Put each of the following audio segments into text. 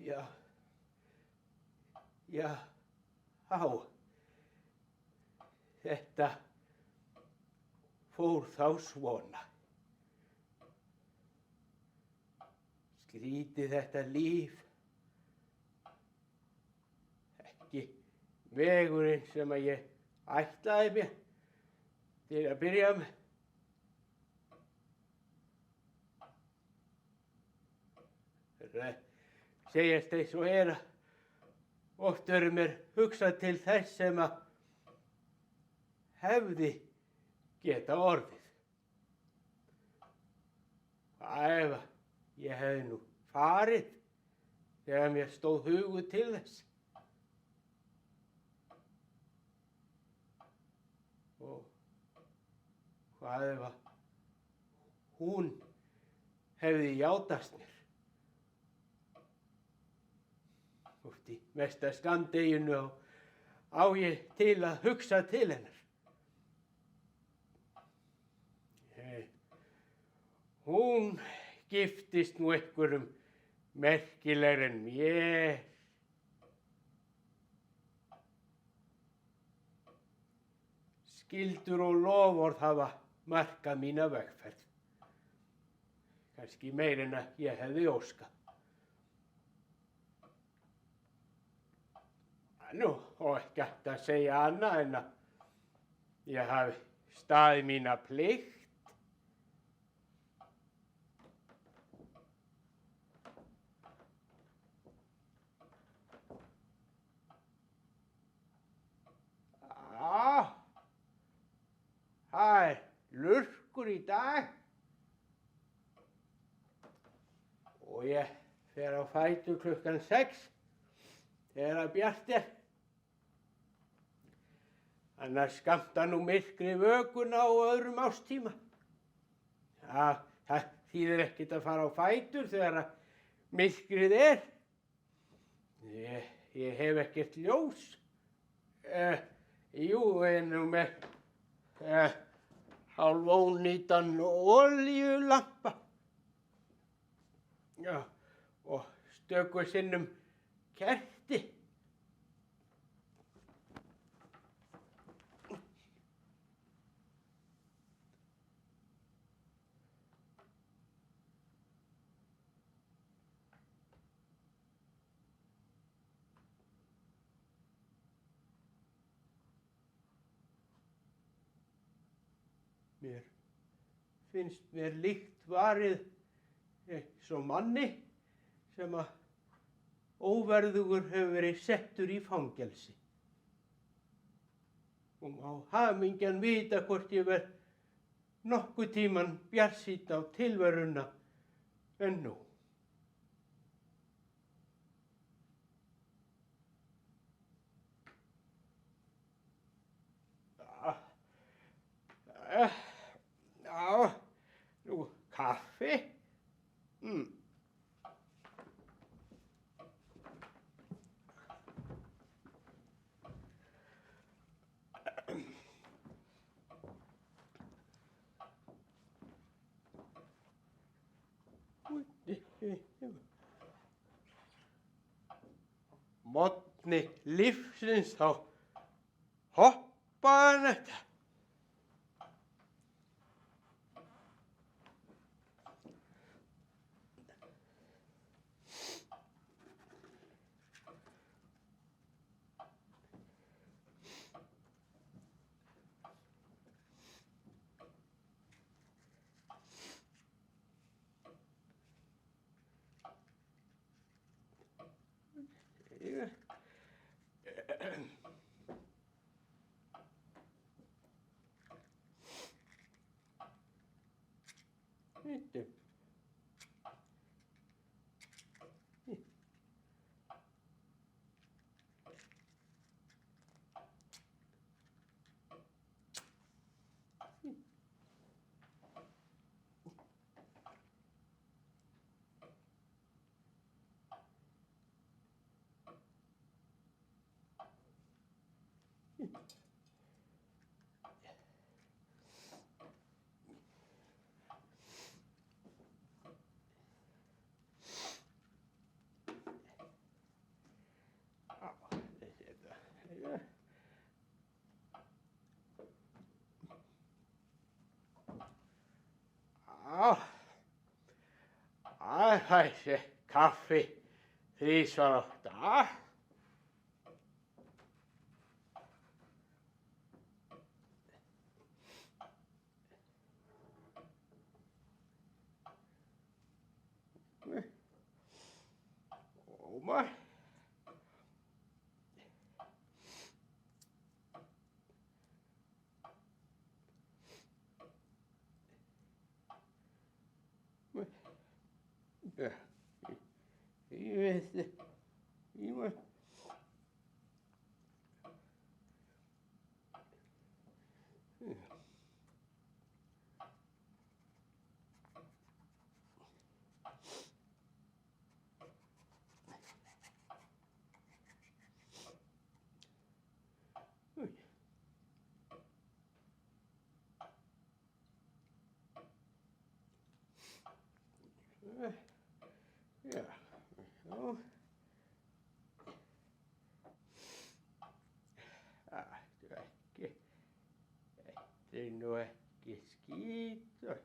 Ja. Ja, á, þetta fór þá svona. Skrítið þetta líf. Ekki vegurinn sem að ég ætlaði mér til að byrja með. Segjast eins og að oft verður mér hugsað til þess sem að hefði geta orðið. Ef ég hefði nú farið þegar mér stóð hugur til þess. Og hvað ef að hún hefði játast mér. Oft í mesta skammdeginu á ég til að hugsa til hennar. Hún giftist nú einhverjum merkilegri en mér. Skyldur og loforð hafa markað mína vegferð. Kannski meir en að ég hefði óskað. Nú, og ekki hægt að segja annað en að ég hafi staðið mína plikt. Það lurkur í dag og ég fer á fætur klukkan 6 þegar það bjart Annars skammta nú myrkri vökuna á öðrum ástíma. Það þýðir ekkert að fara á fætur þegar myrkrið Ég hef ekkert ljós. Jú, en nú með hálfónýtan olíulampa. Já, og stöku sinnum kerti. Mér finnst mér líkt varið eins og manni sem að óverðugur hefur verið settur í fangelsi. Og má hamingjan vita hvort ég verð nokkuð tíman bjartsýnn á tilveruna en nú. Já, nú kaffi. morgni lífsins þá hoppaði hann þetta. Þetta. Að fæ sér kaffi 3 á dag. Ómar. Ja, ég veit, ég var... Ja, zo. Þetta nú ekki skít. Ja,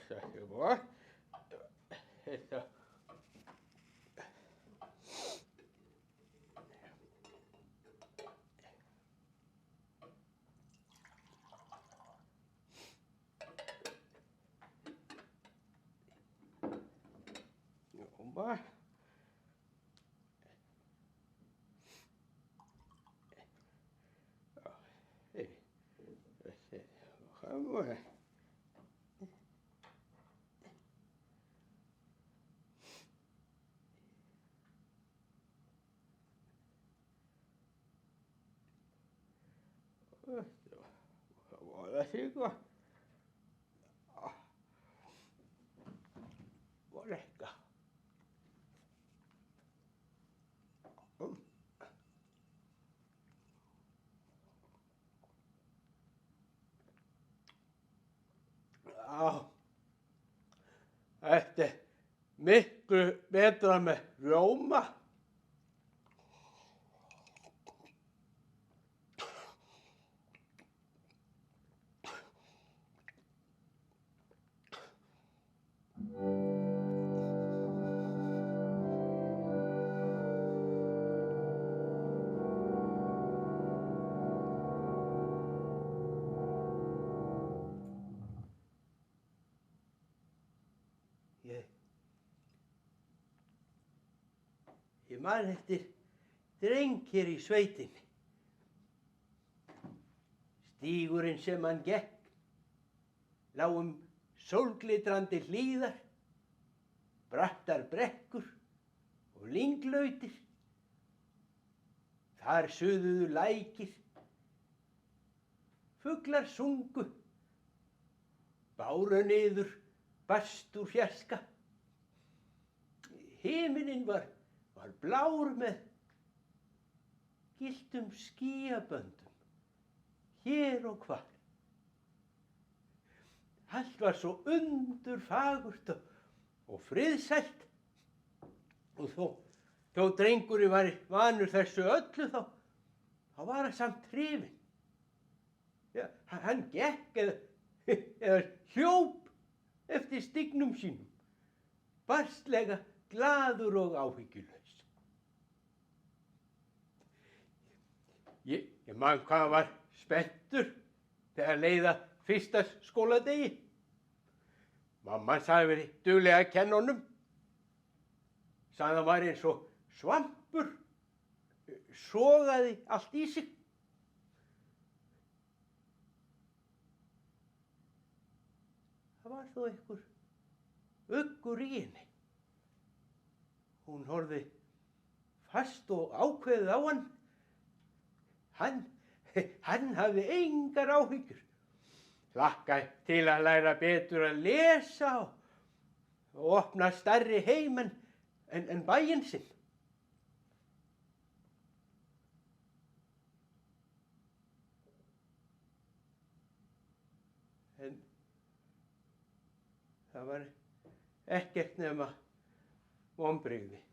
så det bra. Þetta. Ómar. Þetta. Var sigur. Var lekka. Já, þetta miklu betra með rjóma. Ég man eftir dreng hér í sveitinni. Stígurinn sem hann gekk lá sólglitrandi hlíðar, brattar brekkur og lynglautir. Þar suðuðu lækir, fuglar sungu, báru niður, barst úr fjarska. Himinninn var blár með gylltum skýjaböndum, hér og hvar. Allt var svo undurfagurt og friðsælt, og þó drengurinn var vanur þessu öllu, þá var hann samt hrifinn. Ja, hann gekk eða hljóp eftir stígnum sínum, barstlega glaður og áhyggjulaus. Ég man hvað hann var spenntur þegar leið að fyrsta skóladegi. Mamma sagði verið duglega að kenna honum. Sagði hann var eins og svampur, sogaði allt í sig. Það var þó einhver uggur í henni. Hún horfði fast og ákveðið á hann. Hann hafði engar áhyggjur. Hlakkaði til að læra betur að lesa og opna stærri heim en bæinn sinn. En það var ekkert nema vonbrigði.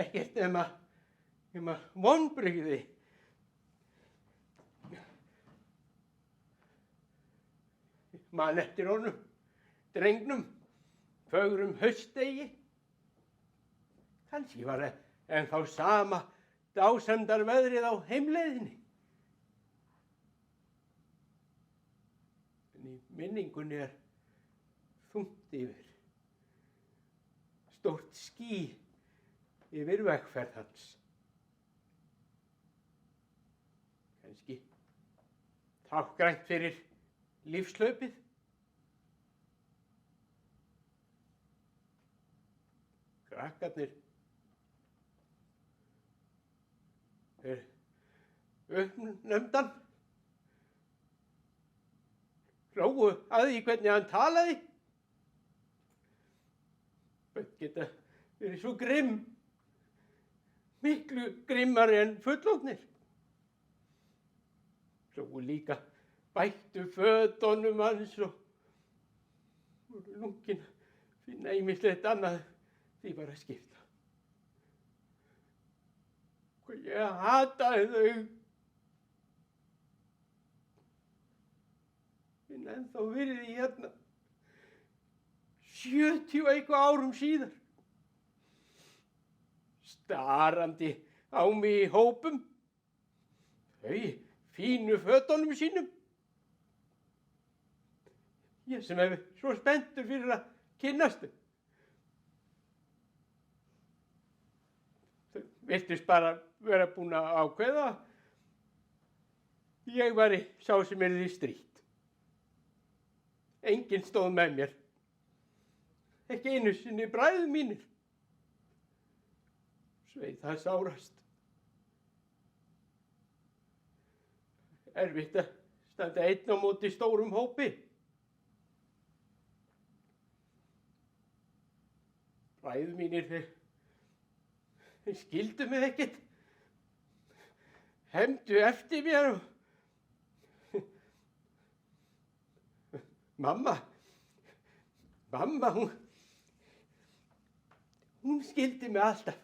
Ekkert nema vonbrigði. Man eftir honum, drengnum, fögrum haustdegi. Kannski var ennþá sama dásemdarveðrið á heimleiðinni. En í minningunni þungt yfir. Stórt ský yfir vegferð hans. Kannski tákgrænt fyrir lífslaupið. Krakkarnir uppnefndan hlógu að því hvernig hann talaði. Börn geta verið svo grimm, miklu grimmari en fullorðnir. Hlógu líka bættu fötunum hans og lungin finna ýmislegt annað því bara að skipta. Og ég hataði þau. En ennþá verið ég hérna 70 og eitthvað árum síðar, starandi á mig í hópum, þau fínu fötunum sínum. Ég sem hef svo spenntur fyrir að kynnast þau. Þau virtust bara vera búin að ákveða að ég væri sá sem yrði strítt. Enginn stóð með mér. Ekki einu sinni bræður mínir. Svei það sárast. Erfitt að standa einn á móti stórum hópi. Bræður mínir, þeir skildu mig ekkert, hemdu eftir mér og mamma, hún skildi mig alltaf.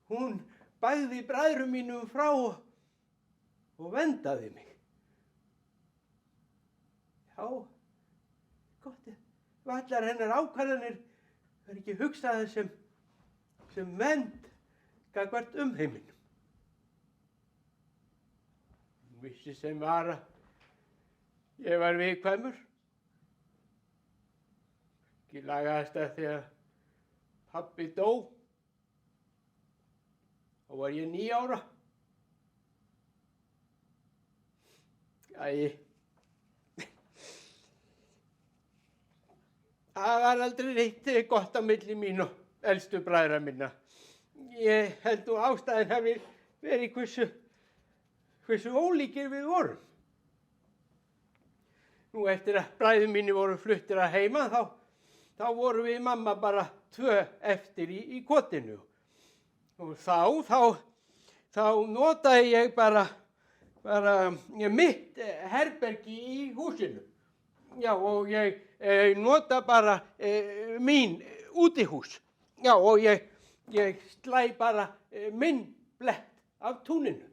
Hún bægði bræðrum mínum frá og vendaði mig. Já, gott, allar hennar ákvarðanir var ekki hugsaði sem vernd gagnvart umheiminum. Hún vissi sem var að ég var viðkvæmur. Ekki lagaðist að þegar pabbi dó. Þá var ég 9 ára. Það var aldrei neitt gott á milli mín og elstu bræðra minna. Ég held nú ástæðan hafi verið hversu ólíkir við vorum. Nú eftir að bræður mínir voru fluttir að heiman, þá vorum við mamma bara 2 eftir í kotinu. Og þá notaði ég bara mitt herbergi í húsinu. Já, og ég nota bara mín útihús. Já, og ég slæ bara minn blett af túninu.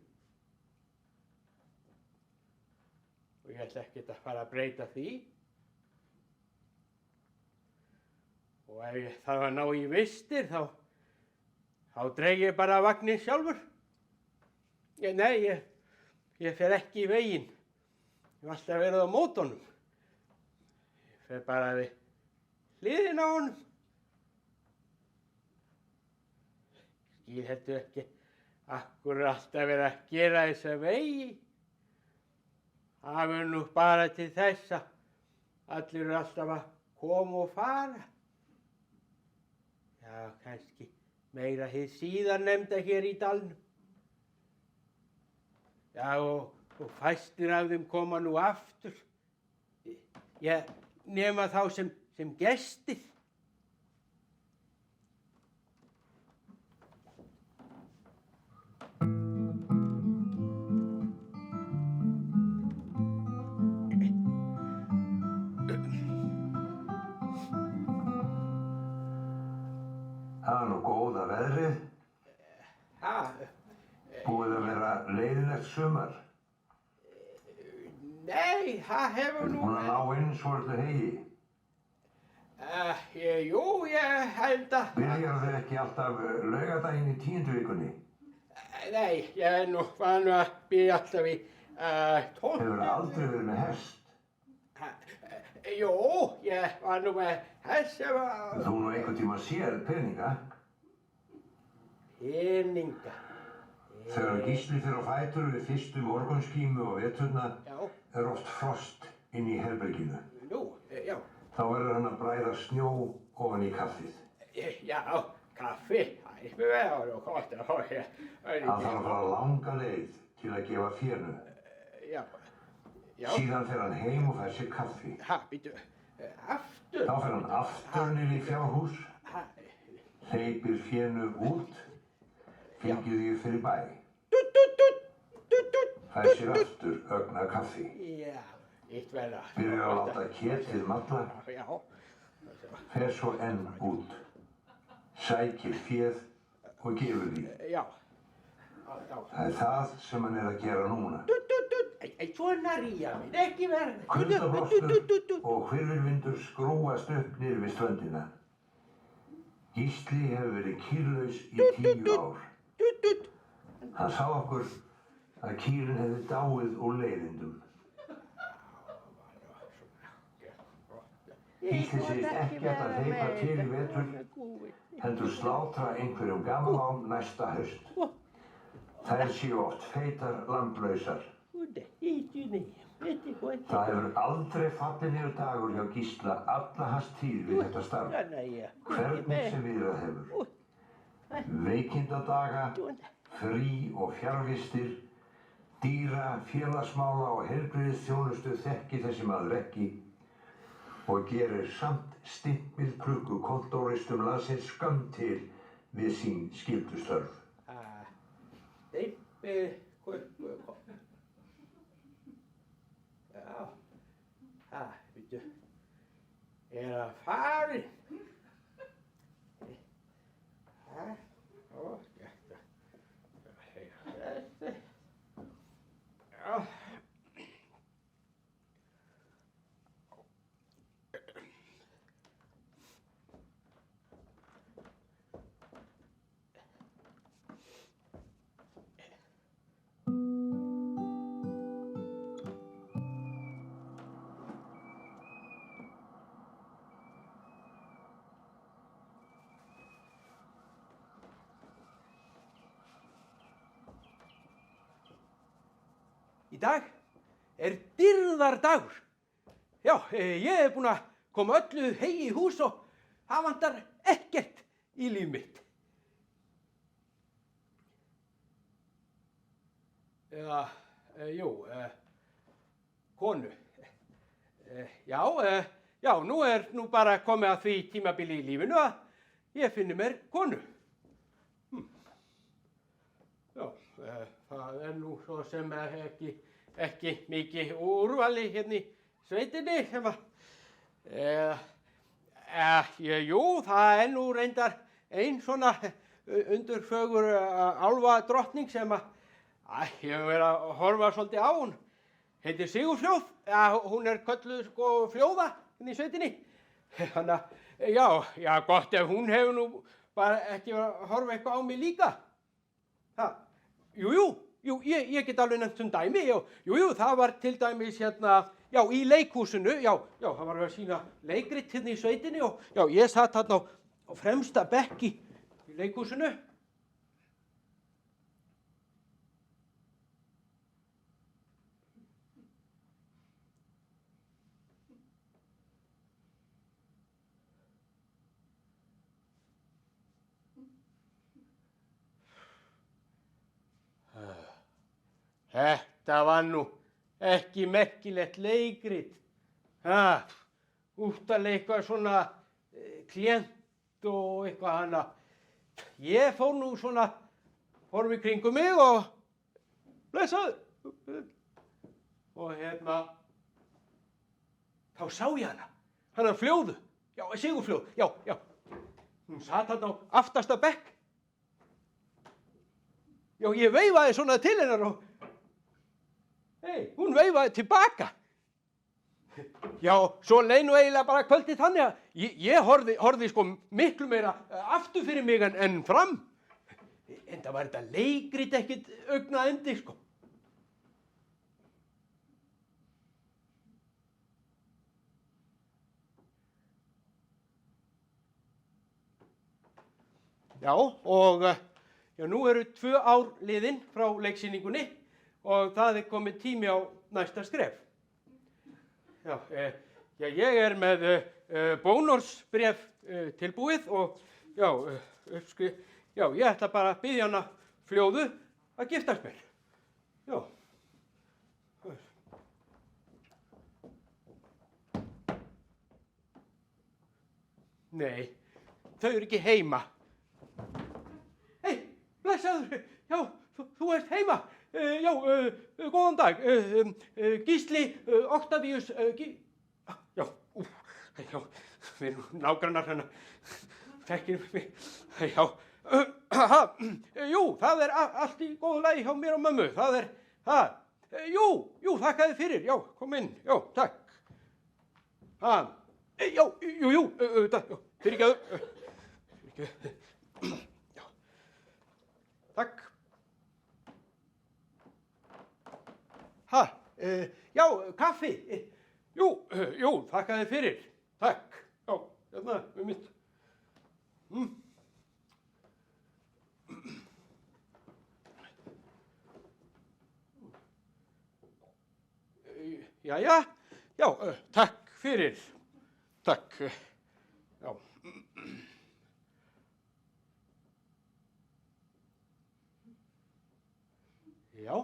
Og ég ætla ekkert að fara að breyta því. Og ef ég þarf að ná í vistir, þá dreg ég bara vagninn sjálfur. Ég fer ekki í veginn. Ég hef alltaf verið á mótunum. Ég fer bara við hliðina á honum. Skil heldur ekki akkur alltaf verið að gera þessa vegi. Það er nú bara til þess að allir eru alltaf að koma og fara. Já, kannski meira hið síðarnefnda hér í dalnum. Já, og fæstir af þeim koma nú aftur. Já, nema þá sem gestir. Það er nú góða veðrið. Búið að vera leiðilegt sumar. Nei, það hefur nú... Búin að ná inn svolítið heyi. Jú, ég held að... Byrjar þau ekki alltaf laugardaginn í 10. vikunni? Nei, ég var nú að byrja alltaf í 12. Hefur aldrei verið með hest? Jú, ég var nú með hest sem að... Þú nú einhvern tíma séð peninga? Peninga? Þegar Gísli fer á fætur við fyrstu morgunskímu og veturna er oft frost inn í herberginu. Nú, já. Þá verður hann að bræða snjó ofan í kaffið. Já, kaffi, það er vel og gott að fá hér. Hann þarf að fara langa leið til að gefa fénu. Já. Síðan fer hann heim og fær sér kaffi. Býtu, aftur? Þá fer hann aftur niður í fjárhús, hleypir fénu út, fylgir því fyrir bæ. Fær sér aftur ögn af kaffi. Já, eitt vel að... Byrjar að láta ketið malla, fer svo enn út, sækir féð og gefur því. Já. Það er það sem hann er að gera núna. Svona ríja minn, ekki verða. Kuldablostur og hvirfilvindur skrúast upp niður við ströndina. Gísli hefur verið kýrlaus í 10 ár. Hann sá okkur að kýrin hefði dáið úr leiðindum. Gísli segist ekkert að hleypa til í vetur, heldur slátra einhverjum gamalám næsta haust. Þær séu oft feitar lamblausar. Það hefur aldrei fallið niður dagur hjá Gísla alla hans tíð við þetta starf, hvernig sem viðrað hefur. Veikindadaga, frí og fjarvistir, dýra, félagsmála og heilbrigðisþjónustu þekki þessi maður ekki og gerir samt stimpilklukku kontóristum landsins skömm til við sín skyldustörf. Stimpilklukku... Já, býtu, er það farið? Þetta. Já. Í dag er dýrðardagur. Já, ég hef búinn að koma öllu heyi í hús og það vantar ekkert í líf mitt. Já, konu. Já, nú nú bara komið að því tímabili í lífinu að ég finni mér konu. Já, það nú svo sem ekki mikið úrvali hérna í sveitinni sem jú, það nú reyndar ein svona undurfögur álfadrottning sem ég hef verið að horfa svolítið á. Hún heitir Sigurfljóð, hún kölluð sko Fljóða hérna í sveitinni. Þannig að, já, gott ef hún hefur nú bara ekki að horfa eitthvað á mig líka. Jú, ég get alveg nefnt dæmi. Jú, það var til dæmis hérna, já, í leikhúsinu, já, það var að sýna leikrit hérna í sveitinni og já, ég satt þarna á fremsta bekk í leikhúsinu. Þetta var nú ekki merkilegt leikrit. Úttalega eitthvað svona klént og eitthvað hana. Ég fór nú svona, horfi kringum mig og blessaður. Og hérna, þá sá ég hana Fljóðu, já, Sigurfljóð, já. Hún sat þarna á aftasta bekk. Já, ég veifaði svona til hennar og hún veifaði tilbaka. Já, svo leið nú eiginlega bara kvöldið þannig að ég horfði sko miklu meira aftur fyrir mig en fram. En það var þetta leikrit ekkert augnaendi, sko. Já, og nú eru 2 ár liðin frá leiksýningunni og það komið tími á næsta skref. Já, ég með bónorsbréf tilbúið og ég ætla bara að biðja hana Fljóðu að giftast mér. Já. Nei, þau eru ekki heima. Blessaður, já, þú ert heima. Já, góðan dag. Gísli Octavíus, já, við erum nágrannar hérna, þekkir mig, já. Jú, það allt í góðu lagi hjá mér og mömmu, jú, þakka þér fyrir, já, kom inn, já, takk. Jú, fyrirgefðu. Takk. Já, kaffi. Jú, þakka þér fyrir. Takk. Já, hérna, mitt. Já, takk fyrir. Takk. Já. Já,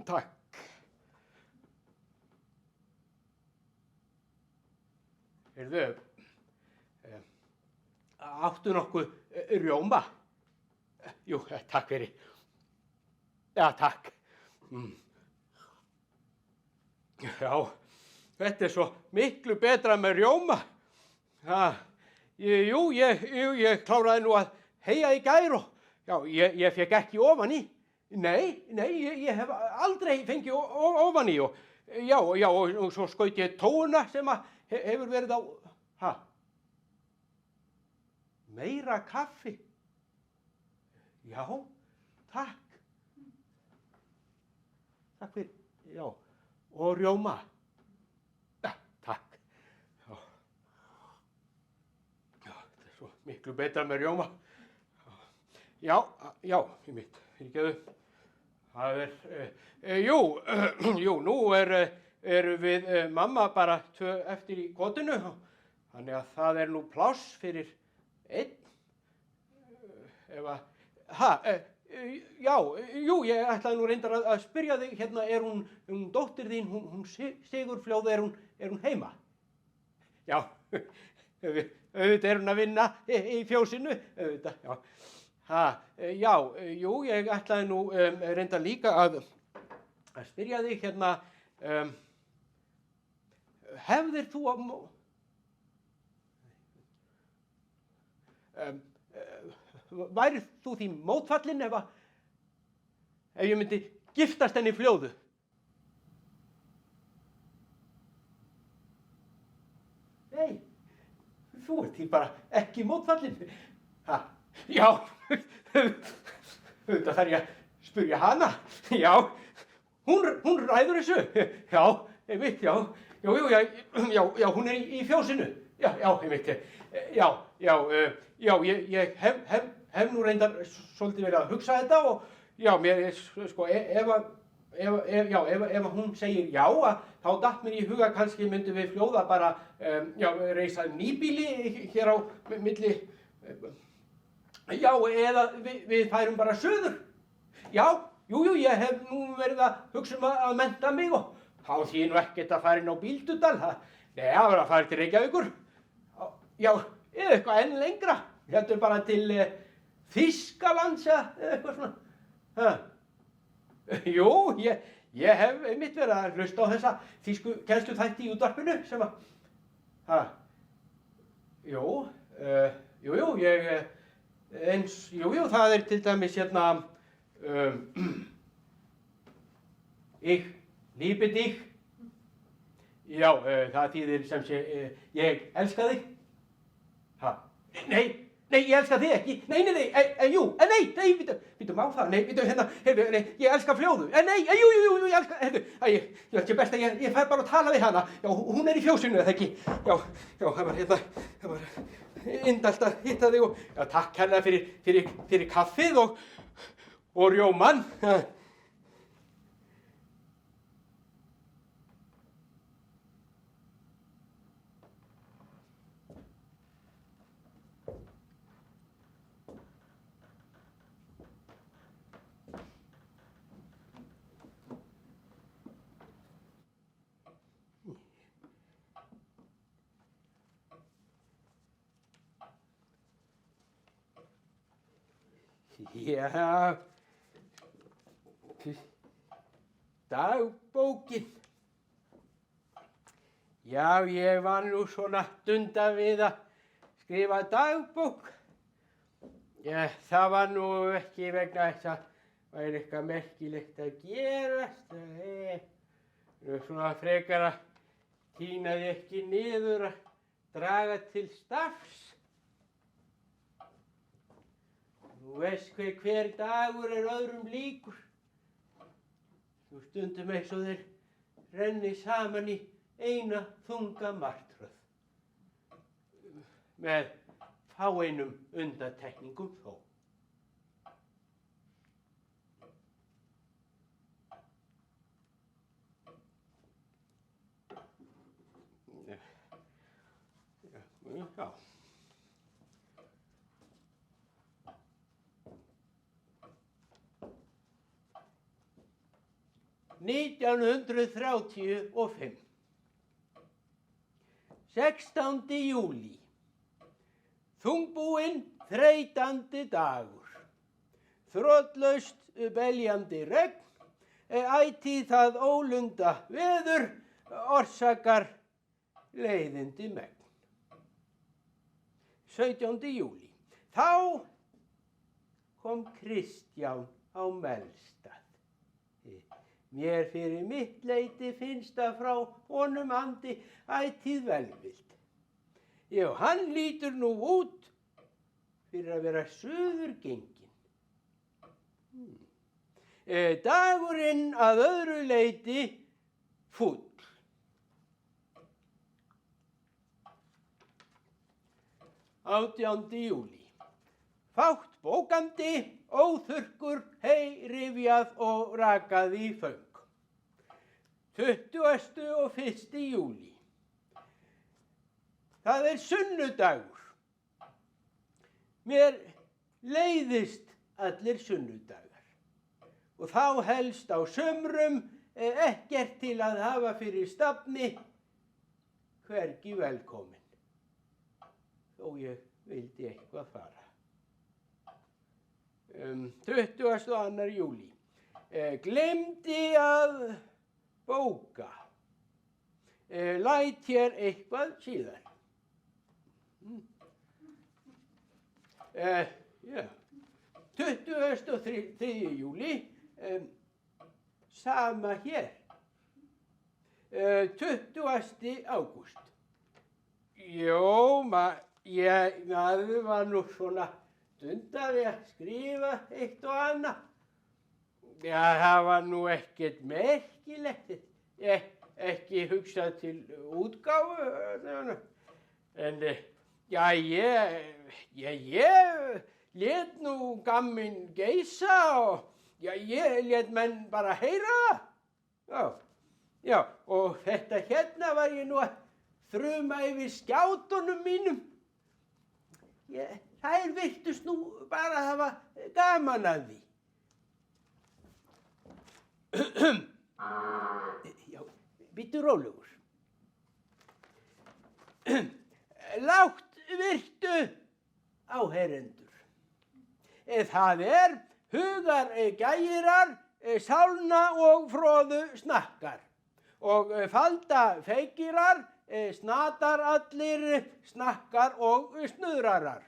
takk. Heyrðu, áttu nokkuð rjóma? Jú, takk fyrir. Já, takk. Já, þetta svo miklu betra með rjóma. Jú, ég kláraði nú að heyja í gær og já, ég fekk ekki ofan í. Nei, ég hef aldrei fengið ofan í og og svo skaut ég tóuna sem hefur verið á, meira kaffi. Já, takk. Takk fyrir, já, og rjóma. Ja, takk. Já, þetta svo miklu betra með rjóma. Já, í mitt, fyrirgefðu. Það jú, nú eru við mamma bara 2 eftir í kotinu, þannig að það nú pláss fyrir 1. Já, jú, ég ætlaði nú reyndar að spyrja þig, hérna, hún dóttir þín, hún Sigurfljóð, er hún heima? Já, auðvitað er hún að vinna í fjósinu, auðvitað, já. Já, jú, ég ætlaði nú reyndar líka að spyrja þig, hérna, hefðir þú værir þú því mótfallin ef ég myndi giftast henni Fljóðu? Nei, þú ert því bara ekki mótfallin. Já, auðvitað þarf ég að spyrja hana. Já, hún ræður þessu. Já, einmitt, já, hún er í fjósinu. Já, einmitt, já, ég hef nú reyndar svolítið verið að hugsa þetta og já, mér sko, ef hún segir já, þá datt mér í huga kannski myndum við Fljóða bara, reisa nýbýli hér á milli, já, eða við færum bara suður. Já, jú, ég hef nú verið að hugsa að mennta mig og þá því nú ekkert að fara inn á Bíldudal, nei, það var að fara til Reykjavíkur. Já, eða eitthvað enn lengra, heldur bara til Þýskalands eða eitthvað svona. Jú, ég hef einmitt verið að hlusta á þessa þýsku kennsluþætti í útvarpinu sem að, jú, það er til dæmis hérna, ich liebe dich. Já, það þýðir sem sé, ég elska þig. Nei, ég elska þig ekki. Nei, býtum á það. Nei, ég elska Fljóðu. Nei, jú, ég elska, ég held ég best að ég fær bara að tala við hana. Já, hún er í fjósinu, eða ekki? Já, það var indælt að hitta þig og, já, takk hérna fyrir kaffið og rjóman. Já, dagbókin. Já, ég var nú svona dunda við að skrifa dagbók. Já, það var nú ekki vegna þess að væri eitthvað merkilegt að gerast. Svona frekar að tína því ekki niður að draga til stafs. Þú veist hver dagur er öðrum líkur. Þú stundum eins og þeir renni saman í eina þunga martröð. Með fáeinum undantekningum þó. Já. 1935. 16. júlí. Þungbúinn, þreytandi dagur. Þrotlaust beljandi regn, ætíð það ólunda veður, orsakar leiðindi megn. 17. júlí. Þá kom Kristján á Melstað. Mér fyrir mitt leyti finnst að frá honum andi ætíð velvild. Já, hann lítur nú út fyrir að vera suðurgenginn. Dagurinn að öðru leyti fúll. 18. júlí. Fátt bókandi, óþurrkur, rifjað og rakað í föng. 20. og 1. júlí. Það er sunnudagur. Mér leiðist allir sunnudagar. Og þá helst á sumrum ekkert til að hafa fyrir stafni, hvergi velkomin. Þó ég vildi eitthvað fara. 22. júlí. Gleymdi að bóka. Læt hér eitthvað síðar. Já. 23. júlí. Sama hér. 20. ágúst. Jó, maður var nú svona stundar að skrifa eitt og annað. Já, það var nú ekkert merkilegt, ekki hugsað til útgáfu. En já, ég lét nú gamminn geisa og ég lét menn bara heyra það. Já, og þetta hérna var ég nú að þruma yfir skjátunum mínum. Þær virtust nú bara að hafa gaman að því. Já, bíddu rólegur. Lágt virtu áheyrendur. Það hugar gægirar, sálna og froðu snakkar. Og falda feikirar, snatar allir, snakkar og snuðrarar.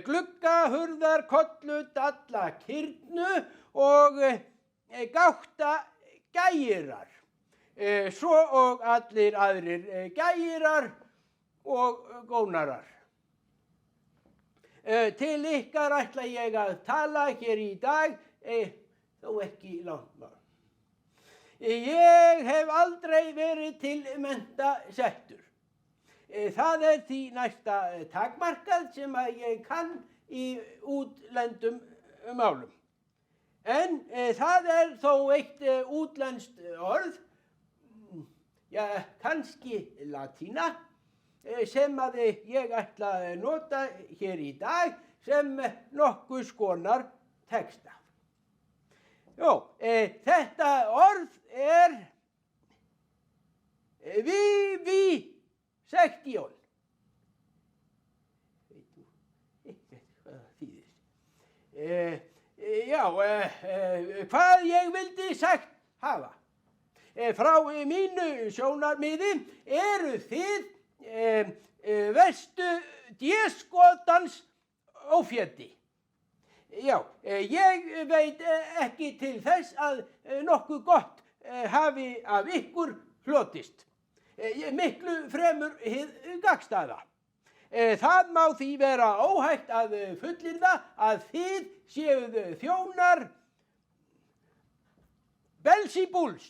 Glugga, hurðar, kollu, dalla, kyrnu og gátta gægirar. Svo og allir aðrir gægirar og gónarar. Til ykkar ætla ég að tala hér í dag, þó ekki langt mál. Ég hef aldrei verið til mennta settur. Það því næsta takmarkað sem að ég kann í útlendum málum. En það þó eitt útlenskt orð, já, kannski latína, sem að ég ætla að nota hér í dag sem nokkurs konar texta. Jó, þetta orð vivisection. Veit þú ekkert hvað það þýðir? Já, hvað ég vildi sagt hafa. Frá mínu sjónarmiði eru þið vestu déskotans ófétti. Já, ég veit ekki til þess að nokkuð gott hafi af ykkur hlotist. Miklu fremur hið gagnstæða. Það má því vera óhægt að fullyrða að þið séuð þjónar Belsíbúls.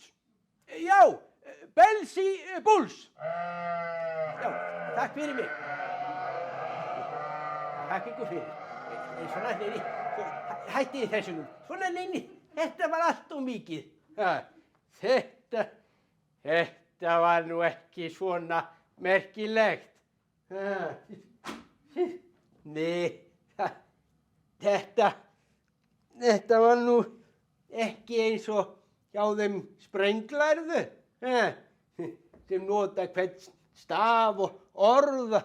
Já, Belsíbúls. Já, takk fyrir mig. Takk ykkur fyrir. Svona, hættið þessu nú. Svona, neini, þetta var allt og mikið. Þetta var nú ekki svona merkilegt. Nei, þetta var nú ekki eins og hjá þeim sprenglærðu, sem nota hvern staf og orða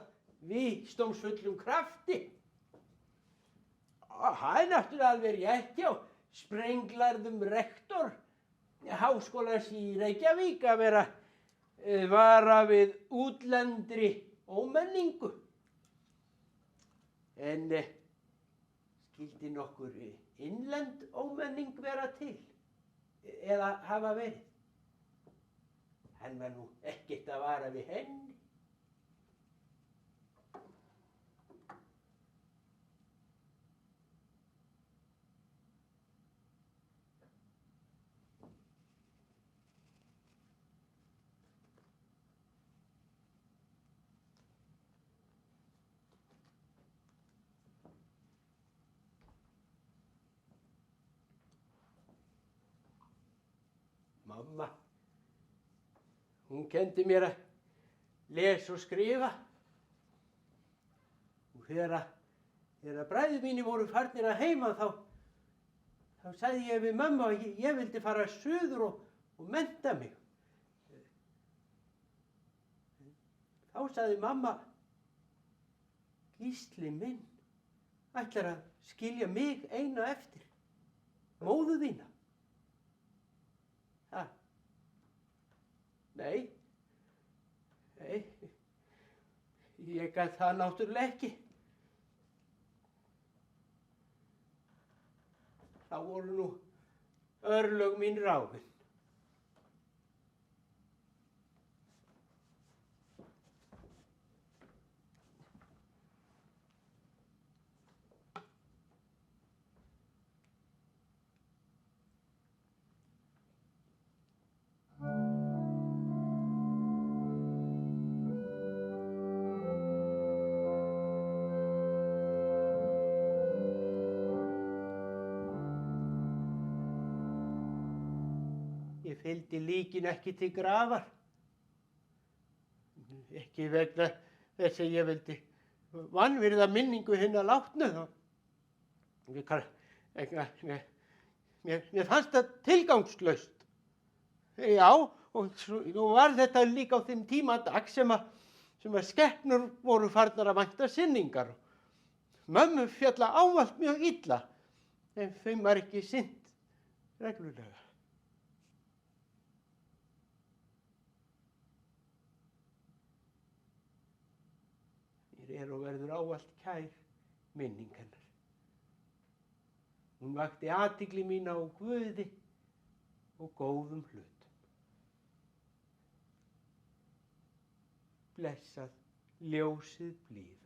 vísdómsfullum krafti. Það náttúrulega alveg rétt hjá sprenglærðum rektor Háskólans í Reykjavík að vera vara við útlendri ómenningu. En skyldi nokkur innlend ómenning vera til? Eða hafa verið? Hann var nú ekkert að vara við henni. Mamma, hún kenndi mér að lesa og skrifa. Og þegar bræður mínir voru farnir að heiman þá þá sagði ég við mömmu að ég vildi fara suður og mennta mig. Þá sagði mamma, Gísli minn, ætlar að skilja mig eina eftir, móður þína. Ha? Nei, ég gat það náttúrulega ekki. Þá voru nú örlög mín ráðin. Ég fylgdi líkinu ekki til grafar. Ekki vegna þess að ég vildi vanvirða minningu hinna látnu. Mér fannst það tilgangslaust. Já, og nú var þetta líka á þeim tíma dags sem að skepnur voru farnar að vænta sinningar. Mömmu fjalla ávallt mjög illa, en þeim var ekki sinnt reglulega. Mér og verður ávallt kær minning hennar. Hún vakti athygli mína á Guði og góðum hlutum. Blessað ljósið blíða.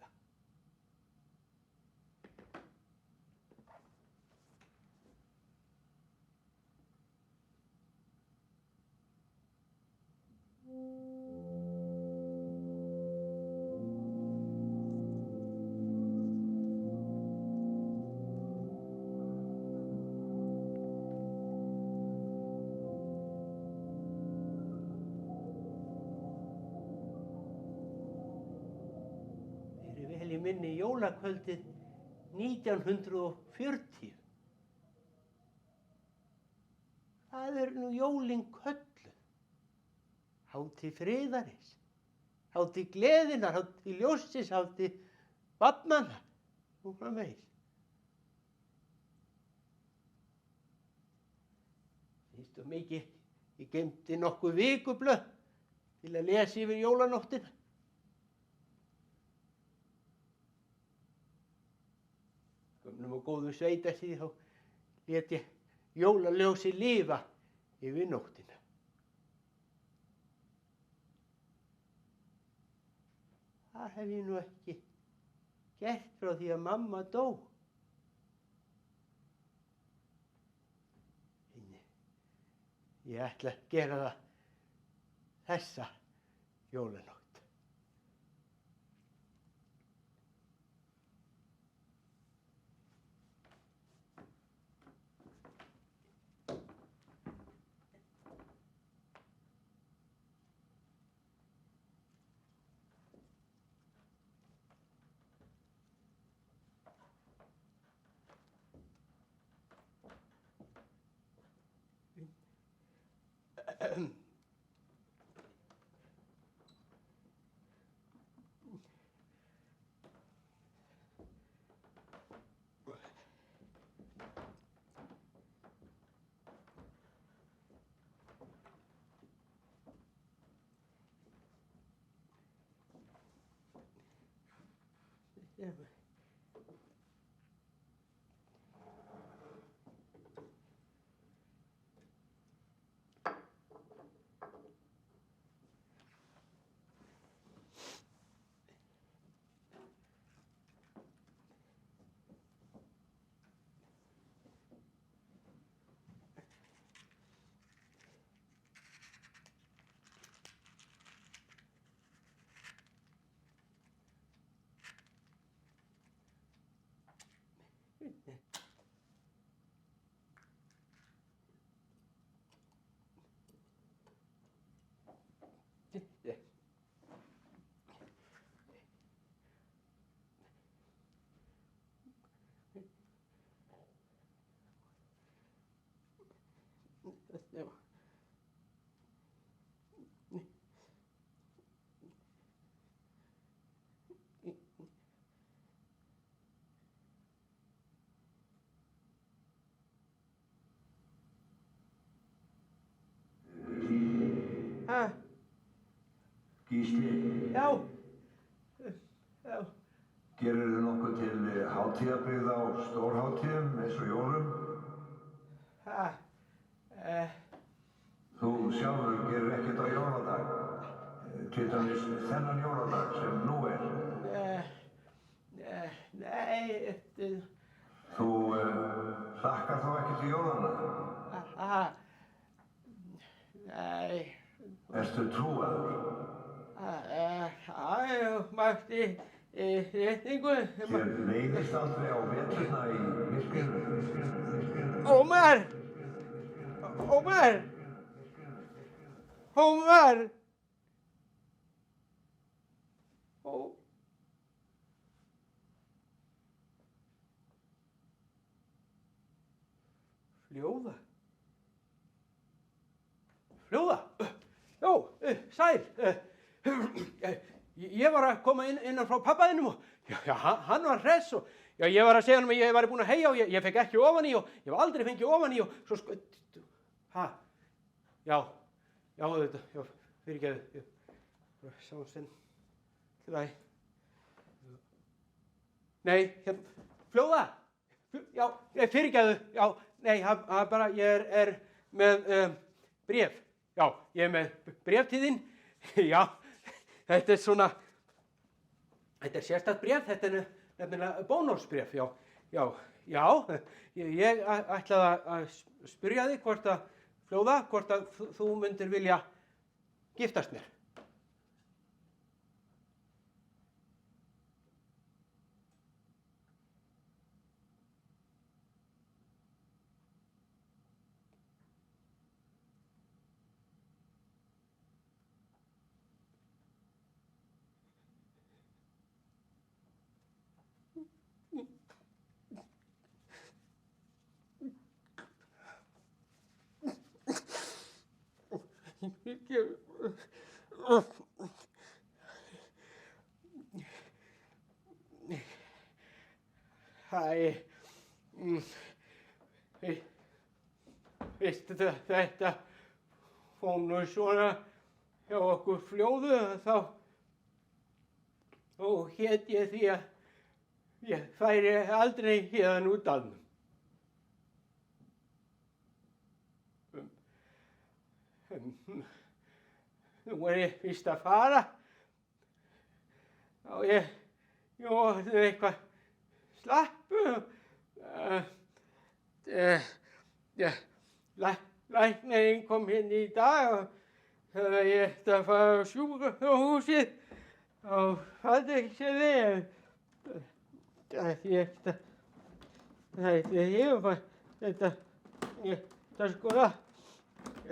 Minni jólakvöldið 1940. Það nú jólin kölluð, hátíð friðarins, hátíð gleðinnar, hátíð ljóssins, hátíð barnanna, og framvegis. Fyrst og mikið, ég geymdi nokkuð vikublöð til að lesa yfir jólanóttina. Og góðu sveitasíð, þá lét ég jólaljósi lifa yfir nóttina. Það hef ég nú ekki gert frá því að mamma dó. Ég ætla að gera það þessa jólanótt. Gísli, Já. Já. gerirðu nokkuð til hátíðabrigða á stórhátíðum eins og jólum? Ha. Þú sjálfur gerir ekkert á jóladag, til dæmis þennan jóladag sem nú er. Nei, Þú hlakkar þó ekki til jólanna? nei. Ertu trúaður? Já, mætti réttingu. Þér leiðist aldrei á veturna í myrkrinu? Ómar! Ómar! Ómar! Fljóða? Fljóða? Já, sæl. Ég var að koma innan frá pabbaðinum og já, hann var hress og já, ég var að segja hann að ég væri búinn að heyja og ég fekk ekki ofan í og ég hef aldrei fengið ofan í og svo sko... Já, þetta, já, fyrirgefðu. Sjáumst enn. Til lagi. Nei, hérna, Fljóða! Já, fyrirgefðu, já, nei, bara, ég er með bréf. Já, ég er með bréf til þín. Já, þetta er svona, þetta er sérstakt bréf, þetta er nefnilega bónorðsbréf, já. Ég ætlaði að spyrja þig hvort að, Fljóða, hvort að þú myndir vilja giftast mér. Þetta kom nú svona hjá okkur Fljóðu þá hét ég því að ég færi aldrei héðan úr dalnum. Nú er ég fyrst að fara. Ég var eitthvað slappu. Læknirinn kom hérna í dag og sagði að ég ætti að fara á sjúkrahúsið á Patreksfirði. Ég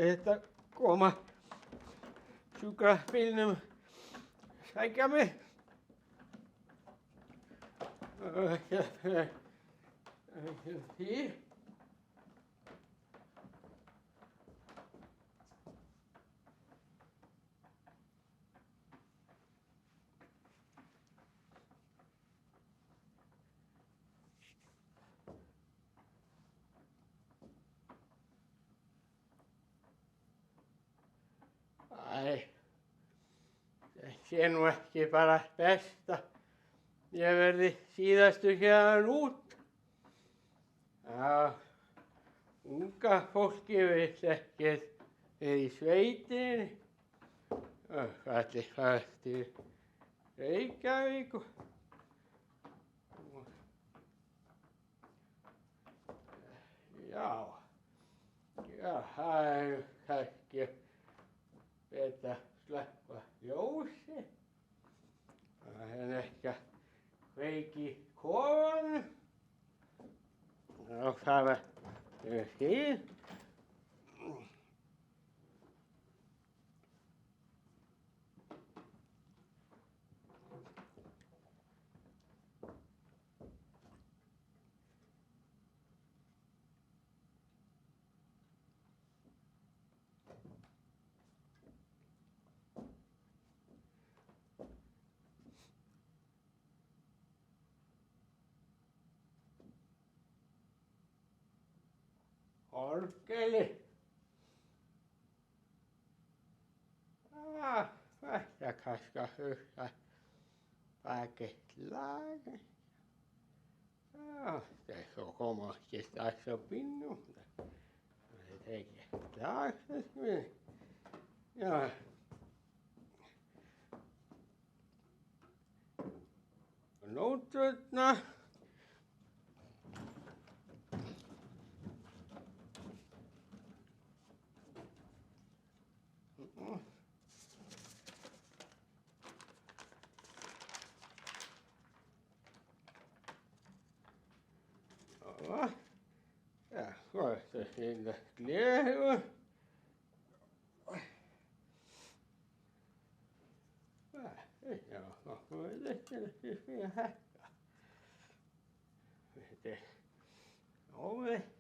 ætti að koma sjúkrabílnum sækja mig. Því. Það sé nú ekki bara best að ég verði síðastur héðan út. Unga fólki vill ekkert vera í sveitinni. Allir fara til Reykjavík og það er kannski betra að slökkva ljósið. Það er ekki að kveikja í kofanum. Og það var fínt. Orgelið. ætti kannski að hugsa baki lag. Já, svo koma ekki strax á bílnum. Það tekið lag þess við. Já. Nóturna. Ja, svo er þetta fína gleru. Já, nokkuð veit ekki fyrir þetta. Þetta er óveit.